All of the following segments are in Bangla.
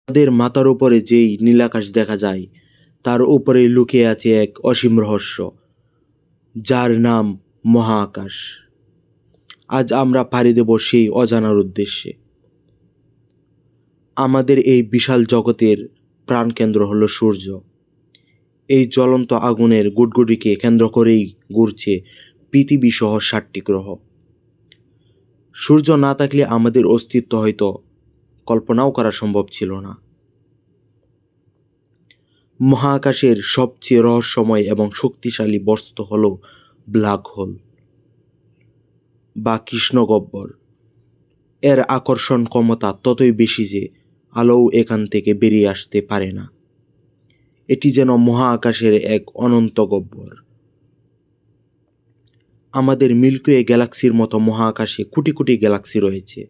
আমাদের মাথার উপরে যেই নীলাকাশ দেখা যায় তার উপরে লুকিয়ে আছে এক অসীম রহস্য, যার নাম মহাকাশ। আজ আমরা পাড়ি দেব সেই অজানার উদ্দেশ্যে। আমাদের এই বিশাল জগতের প্রাণকেন্দ্র হলো সূর্য। এই জ্বলন্ত আগুনের গুটগুটিকে কেন্দ্র করেই ঘুরছে পৃথিবী সহ 7টি গ্রহ। সূর্য না থাকলে আমাদের অস্তিত্ব হয়তো কল্পনাও করা সম্ভব ছিল না। মহাকাশের সবচেয়ে রহস্যময় এবং শক্তিশালী বস্তু হল ব্ল্যাক হোল বা কৃষ্ণগহ্বর। এর আকর্ষণ ক্ষমতা ততই বেশি যে আলোও এখান থেকে বেরিয়ে আসতে পারে না। এটি যেন মহাকাশের এক অনন্ত গহ্বর। আমাদের মিল্কি ওয়ে গ্যালাক্সির মতো মহাকাশে কোটি কোটি গ্যালাক্সি রয়েছে,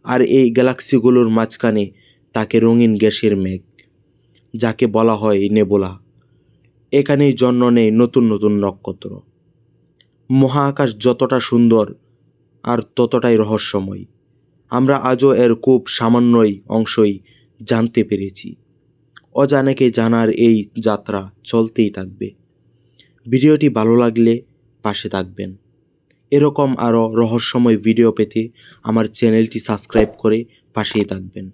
আর এই গ্যালাক্সিগুলোর মাঝখানে থাকে রঙিন গ্যাসের মেঘ, যাকে বলা হয় নেবুলা। এখানেই জন্ম নেয় নতুন নতুন নক্ষত্র। মহাকাশ যতটা সুন্দর আর ততটাই রহস্যময়। আমরা আজও এর খুব সামান্যই অংশই জানতে পেরেছি। অজানাকে জানার এই যাত্রা চলতেই থাকবে। ভিডিওটি ভালো লাগলে পাশে থাকবেন। এরকম আরও রহস্যময় ভিডিও পেতে আমার চ্যানেলটি সাবস্ক্রাইব করে পাশেই থাকবেন।